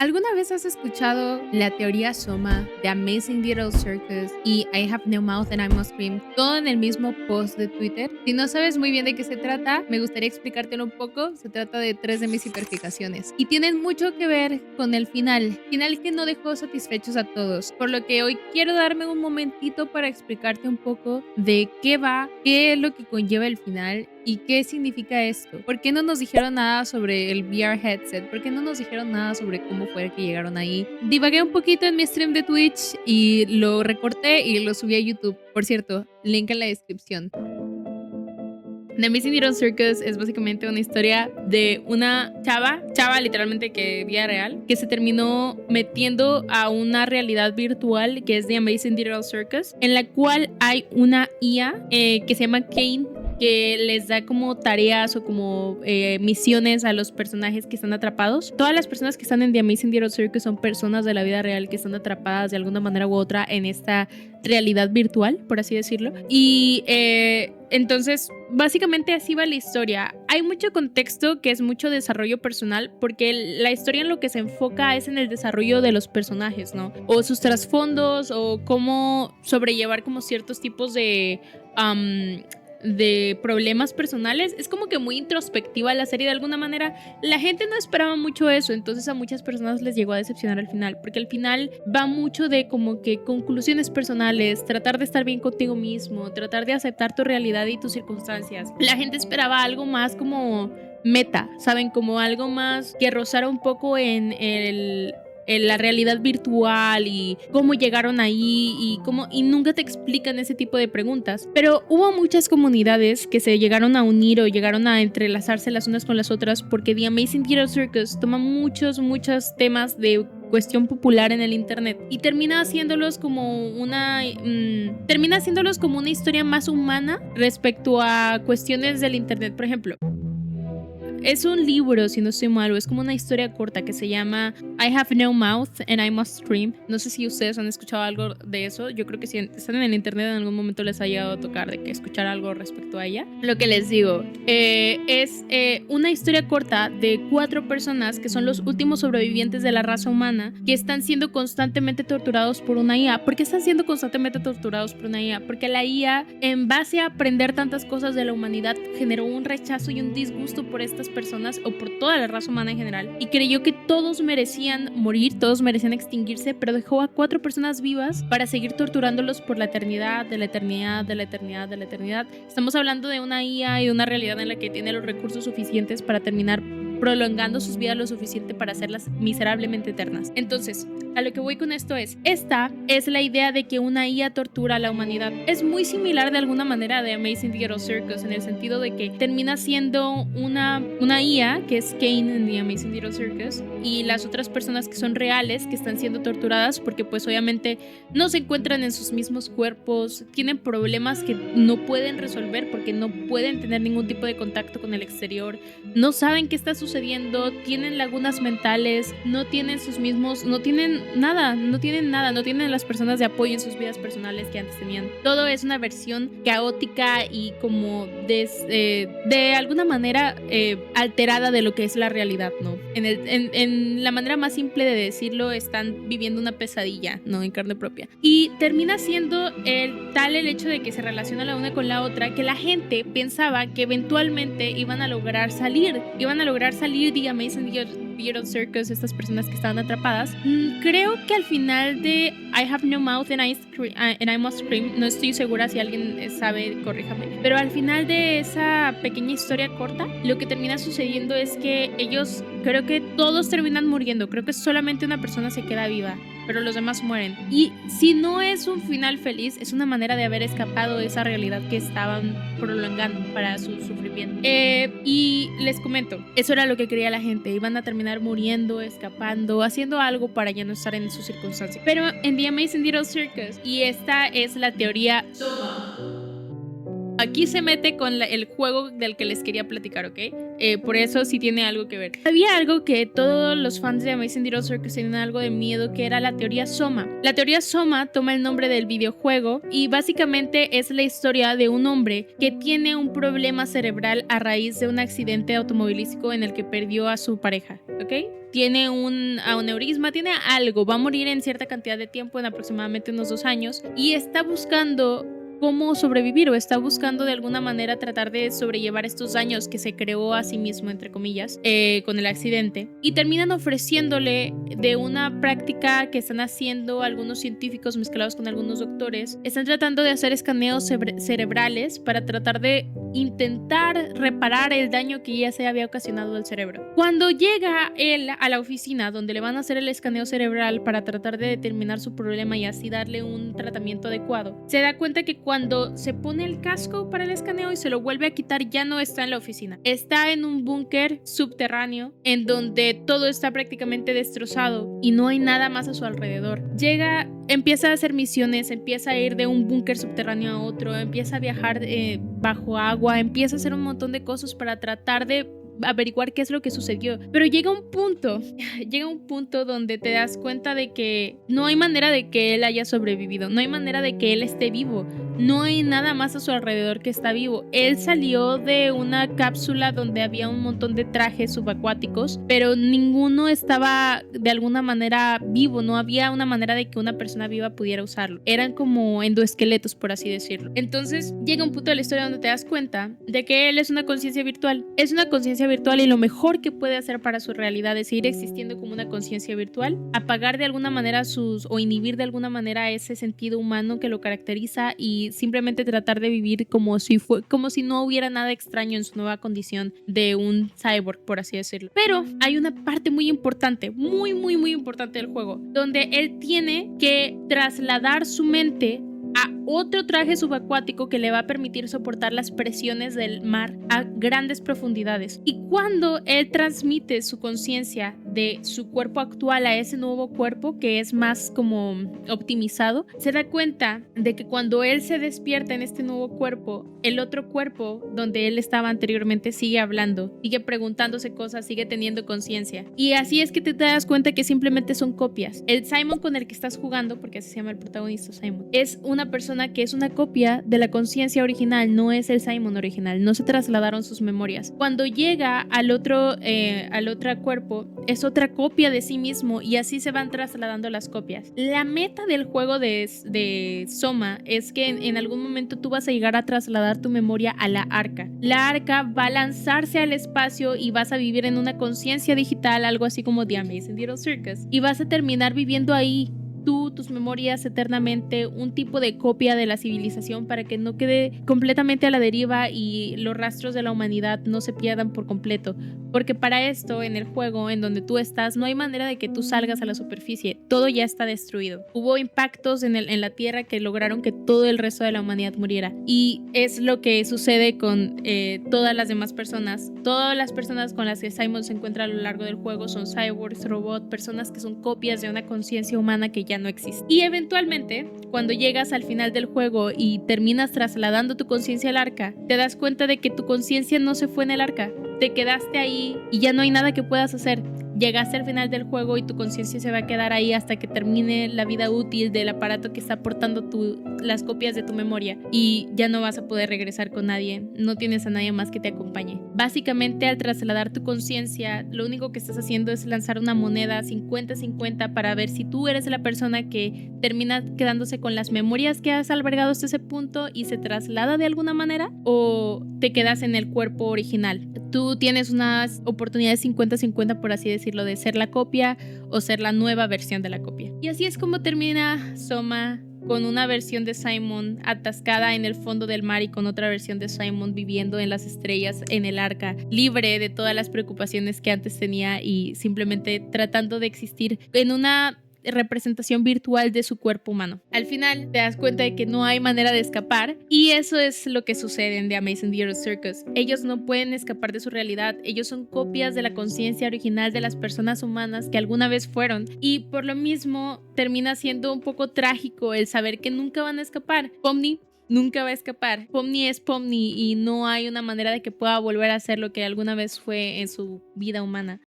¿Alguna vez has escuchado la teoría Soma, The Amazing Little Circus y I Have No Mouth and I Must Scream, todo en el mismo post de Twitter? Si no sabes muy bien de qué se trata, me gustaría explicártelo un poco. Se trata de tres de mis hiperfijaciones y tienen mucho que ver con el final que no dejó satisfechos a todos, por lo que hoy quiero darme un momentito para explicarte un poco de qué va, qué es lo que conlleva el final y qué significa esto. ¿Por qué no nos dijeron nada sobre el VR headset? ¿Por qué no nos dijeron nada sobre cómo fue que llegaron ahí? Divagué un poquito en mi stream de Twitch y lo recorté y lo subí a YouTube. Por cierto, link en la descripción. The Missing Little Circus es básicamente una historia de una chava literalmente que vida real, que se terminó metiendo a una realidad virtual que es The Amazing Little Circus, en la cual hay una IA que se llama Kane, que les da como tareas o como misiones a los personajes que están atrapados. Todas las personas que están en The Amazing Little Circus son personas de la vida real que están atrapadas de alguna manera u otra en esta realidad virtual, por así decirlo. Y entonces, básicamente así va la historia. Hay mucho contexto que es mucho desarrollo personal, porque la historia en lo que se enfoca es en el desarrollo de los personajes, ¿no? O sus trasfondos, o cómo sobrellevar como ciertos tipos de problemas personales. Es como que muy introspectiva la serie de alguna manera. La gente no esperaba mucho eso, entonces a muchas personas les llegó a decepcionar al final, porque al final va mucho de como que conclusiones personales, tratar de estar bien contigo mismo, tratar de aceptar tu realidad y tus circunstancias. La gente esperaba algo más como meta, ¿saben? Como algo más que rozara un poco en la realidad virtual y cómo llegaron ahí y nunca te explican ese tipo de preguntas. Pero hubo muchas comunidades que se llegaron a unir o llegaron a entrelazarse las unas con las otras, porque The Amazing Little Circus toma muchos temas de cuestión popular en el internet y termina haciéndolos como una historia más humana respecto a cuestiones del internet. Por ejemplo, es un libro, si no estoy mal, o es como una historia corta que se llama I Have No Mouth and I Must Scream. No sé si ustedes han escuchado algo de eso. Yo creo que si están en el internet en algún momento les ha llegado a tocar de que escuchar algo respecto a ella. Lo que les digo, es una historia corta de 4 personas que son los últimos sobrevivientes de la raza humana, que están siendo constantemente torturados por una IA. ¿Por qué están siendo constantemente torturados por una IA? Porque la IA, en base a aprender tantas cosas de la humanidad, generó un rechazo y un disgusto por estas personas o por toda la raza humana en general, y creyó que todos merecían morir, todos merecían extinguirse, pero dejó a 4 personas vivas para seguir torturándolos por la eternidad, de la eternidad, de la eternidad, de la eternidad. Estamos hablando de una IA y de una realidad en la que tiene los recursos suficientes para terminar prolongando sus vidas lo suficiente para hacerlas miserablemente eternas. Entonces, a lo que voy con esto esta es la idea de que una IA tortura a la humanidad. Es muy similar de alguna manera de Amazing Little Circus, en el sentido de que termina siendo una IA, que es Kane en The Amazing Little Circus, y las otras personas que son reales, que están siendo torturadas porque pues obviamente no se encuentran en sus mismos cuerpos, tienen problemas que no pueden resolver porque no pueden tener ningún tipo de contacto con el exterior, no saben qué está sucediendo, tienen lagunas mentales, no tienen nada, no tienen las personas de apoyo en sus vidas personales que antes tenían. Todo es una versión caótica y como de alguna manera alterada de lo que es la realidad, ¿no? En la manera más simple de decirlo, están viviendo una pesadilla, ¿no? En carne propia. Y termina siendo el hecho de que se relaciona la una con la otra, que la gente pensaba que eventualmente iban a lograr salir The Amazing Little Circus, estas personas que estaban atrapadas. Creo que al final de I Have No Mouth and I Must Scream, no estoy segura, si alguien sabe, corríjame, pero al final de esa pequeña historia corta, lo que termina sucediendo es que ellos, creo que todos terminan muriendo, creo que solamente una persona se queda viva, pero los demás mueren. Y si no es un final feliz, es una manera de haber escapado de esa realidad que estaban prolongando para su sufrimiento. Y les comento, eso era lo que quería la gente. Iban a terminar muriendo, escapando, haciendo algo para ya no estar en sus circunstancias. Pero en The Amazing Little Circus, y esta es la teoría Soma, Aquí se mete con el juego del que les quería platicar, ¿ok? Por eso sí tiene algo que ver. Había algo que todos los fans de Amazing Little Circus tenían algo de miedo, que era la teoría Soma. La teoría Soma toma el nombre del videojuego y básicamente es la historia de un hombre que tiene un problema cerebral a raíz de un accidente automovilístico en el que perdió a su pareja, ¿ok? Tiene un aneurisma, tiene algo, va a morir en cierta cantidad de tiempo, en aproximadamente unos 2 años, y está buscando cómo sobrevivir o está buscando de alguna manera tratar de sobrellevar estos daños que se creó a sí mismo, entre comillas, con el accidente. Y terminan ofreciéndole de una práctica que están haciendo algunos científicos mezclados con algunos doctores. Están tratando de hacer escaneos cerebrales para tratar de intentar reparar el daño que ya se había ocasionado al cerebro. Cuando llega él a la oficina donde le van a hacer el escaneo cerebral para tratar de determinar su problema y así darle un tratamiento adecuado, se da cuenta que cuando se pone el casco para el escaneo y se lo vuelve a quitar, ya no está en la oficina. Está en un búnker subterráneo en donde todo está prácticamente destrozado y no hay nada más a su alrededor. Empieza a hacer misiones, empieza a ir de un búnker subterráneo a otro, empieza a viajar bajo agua, empieza a hacer un montón de cosas para tratar de averiguar qué es lo que sucedió. Pero llega un punto donde te das cuenta de que no hay manera de que él haya sobrevivido, no hay manera de que él esté vivo, no hay nada más a su alrededor que está vivo. Él salió de una cápsula donde había un montón de trajes subacuáticos, pero ninguno estaba de alguna manera vivo, no había una manera de que una persona viva pudiera usarlo. Eran como endoesqueletos, por así decirlo. Entonces llega un punto de la historia donde te das cuenta de que él es una conciencia virtual. Es una conciencia virtual y lo mejor que puede hacer para su realidad es seguir existiendo como una conciencia virtual, apagar de alguna manera o inhibir de alguna manera ese sentido humano que lo caracteriza y simplemente tratar de vivir como si no hubiera nada extraño en su nueva condición de un cyborg, por así decirlo. Pero hay una parte muy importante, muy importante del juego, donde él tiene que trasladar su mente a otro traje subacuático que le va a permitir soportar las presiones del mar a grandes profundidades. Y cuando él transmite su conciencia de su cuerpo actual a ese nuevo cuerpo que es más como optimizado, se da cuenta de que cuando él se despierta en este nuevo cuerpo, el otro cuerpo donde él estaba anteriormente sigue hablando, sigue preguntándose cosas, sigue teniendo conciencia. Y así es que te das cuenta que simplemente son copias. El Simon con el que estás jugando, porque así se llama el protagonista, Simon, es una persona que es una copia de la conciencia original, no es el Simon original, no se trasladaron sus memorias. Cuando llega al otro cuerpo, es otra copia de sí mismo y así se van trasladando las copias. La meta del juego de Soma es que en algún momento tú vas a llegar a trasladar tu memoria a la arca. La arca va a lanzarse al espacio y vas a vivir en una conciencia digital, algo así como The Amazing Little Circus, y vas a terminar viviendo ahí tus memorias eternamente, un tipo de copia de la civilización para que no quede completamente a la deriva y los rastros de la humanidad no se pierdan por completo, porque para esto en el juego en donde tú estás no hay manera de que tú salgas a la superficie, todo ya está destruido. Hubo impactos en la tierra que lograron que todo el resto de la humanidad muriera y es lo que sucede con todas las demás personas. Todas las personas con las que Simon se encuentra a lo largo del juego son cyborgs, robots, personas que son copias de una conciencia humana que ya no existe. Y eventualmente, cuando llegas al final del juego y terminas trasladando tu conciencia al arca, te das cuenta de que tu conciencia no se fue en el arca, te quedaste ahí y ya no hay nada que puedas hacer. Llegaste al final del juego y tu conciencia se va a quedar ahí hasta que termine la vida útil del aparato que está aportando las copias de tu memoria y ya no vas a poder regresar con nadie, no tienes a nadie más que te acompañe. Básicamente, al trasladar tu conciencia, lo único que estás haciendo es lanzar una moneda 50-50 para ver si tú eres la persona que termina quedándose con las memorias que has albergado hasta ese punto y se traslada de alguna manera, o te quedas en el cuerpo original. Tú tienes unas oportunidades 50-50, por así decirlo, de ser la copia o ser la nueva versión de la copia. Y así es como termina Soma, con una versión de Simon atascada en el fondo del mar y con otra versión de Simon viviendo en las estrellas en el arca, libre de todas las preocupaciones que antes tenía y simplemente tratando de existir en una representación virtual de su cuerpo humano. Al final te das cuenta de que no hay manera de escapar y eso es lo que sucede en The Amazing Little Circus. Ellos no pueden escapar de su realidad, ellos son copias de la conciencia original de las personas humanas que alguna vez fueron y por lo mismo termina siendo un poco trágico el saber que nunca van a escapar. Pomni, nunca va a escapar. Pomni es Pomni y no hay una manera de que pueda volver a ser lo que alguna vez fue en su vida humana.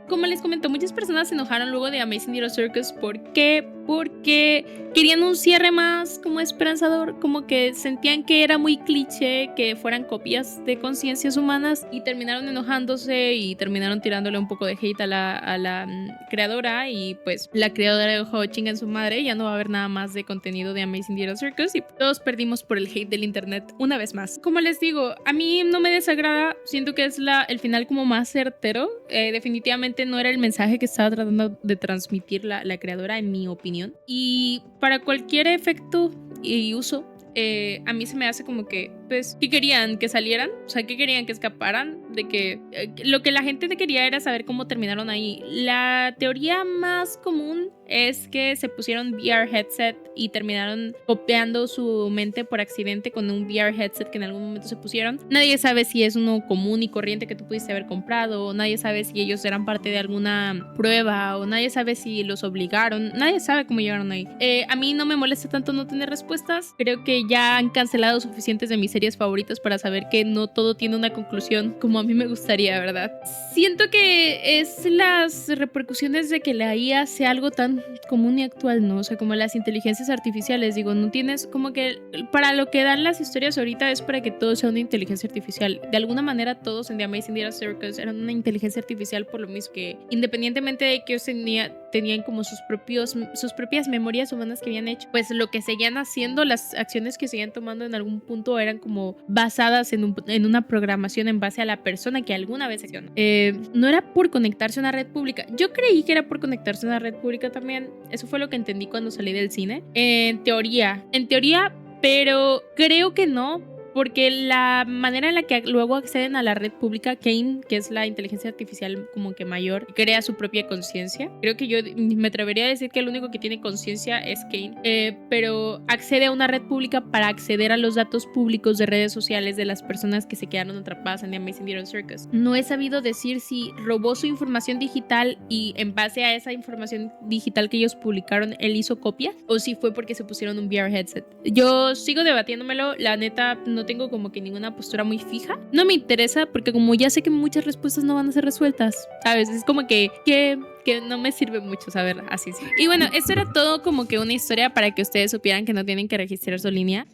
Como les comento, muchas personas se enojaron luego de Amazing Little Circus. ¿Por qué? Porque querían un cierre más como esperanzador, como que sentían que era muy cliché que fueran copias de conciencias humanas y terminaron enojándose y terminaron tirándole un poco de hate a la creadora, y pues la creadora dijo chinga en su madre, ya no va a haber nada más de contenido de Amazing Little Circus y todos perdimos por el hate del internet una vez más. Como les digo, a mí no me desagrada, siento que es el final como más certero. Definitivamente no era el mensaje que estaba tratando de transmitir la creadora, en mi opinión. Y para cualquier efecto y uso, a mí se me hace como que, pues, ¿qué querían? ¿Que salieran? O sea, ¿qué querían? ¿Que escaparan? De que lo que la gente quería era saber cómo terminaron ahí. La teoría más común es que se pusieron VR headset y terminaron copiando su mente por accidente con un VR headset que en algún momento se pusieron. Nadie sabe si es uno común y corriente que tú pudiste haber comprado, nadie sabe si ellos eran parte de alguna prueba, o nadie sabe si los obligaron, nadie sabe cómo llegaron ahí. A mí no me molesta tanto no tener respuestas. Creo que ya han cancelado suficientes de mis series favoritas para saber que no todo tiene una conclusión como a mí me gustaría, ¿verdad? Siento que es las repercusiones de que la IA sea algo tan común y actual, ¿no? O sea, como las inteligencias artificiales, digo, no tienes como que para lo que dan las historias ahorita es para que todo sea una inteligencia artificial. De alguna manera todos en The Amazing Little Circus eran una inteligencia artificial, por lo mismo que independientemente de que ellos tenían como sus propias memorias humanas que habían hecho, pues lo que seguían haciendo, las acciones que seguían tomando en algún punto eran como basadas en una programación en base a la persona que alguna vez accionó. No era por conectarse a una red pública. Yo creí que era por conectarse a una red pública también. Eso fue lo que entendí cuando salí del cine. En teoría, pero creo que no, porque la manera en la que luego acceden a la red pública, Kane, que es la inteligencia artificial como que mayor, crea su propia conciencia. Creo que yo me atrevería a decir que el único que tiene conciencia es Kane, pero accede a una red pública para acceder a los datos públicos de redes sociales de las personas que se quedaron atrapadas en The Amazing Little Circus. No he sabido decir si robó su información digital y en base a esa información digital que ellos publicaron, él hizo copia, o si fue porque se pusieron un VR headset. Yo sigo debatiéndomelo, la neta no tengo como que ninguna postura muy fija. No me interesa porque como ya sé que muchas respuestas no van a ser resueltas, ¿sabes? Es como que no me sirve mucho saber así. Sí. Y bueno, esto era todo como que una historia para que ustedes supieran que no tienen que registrar su línea.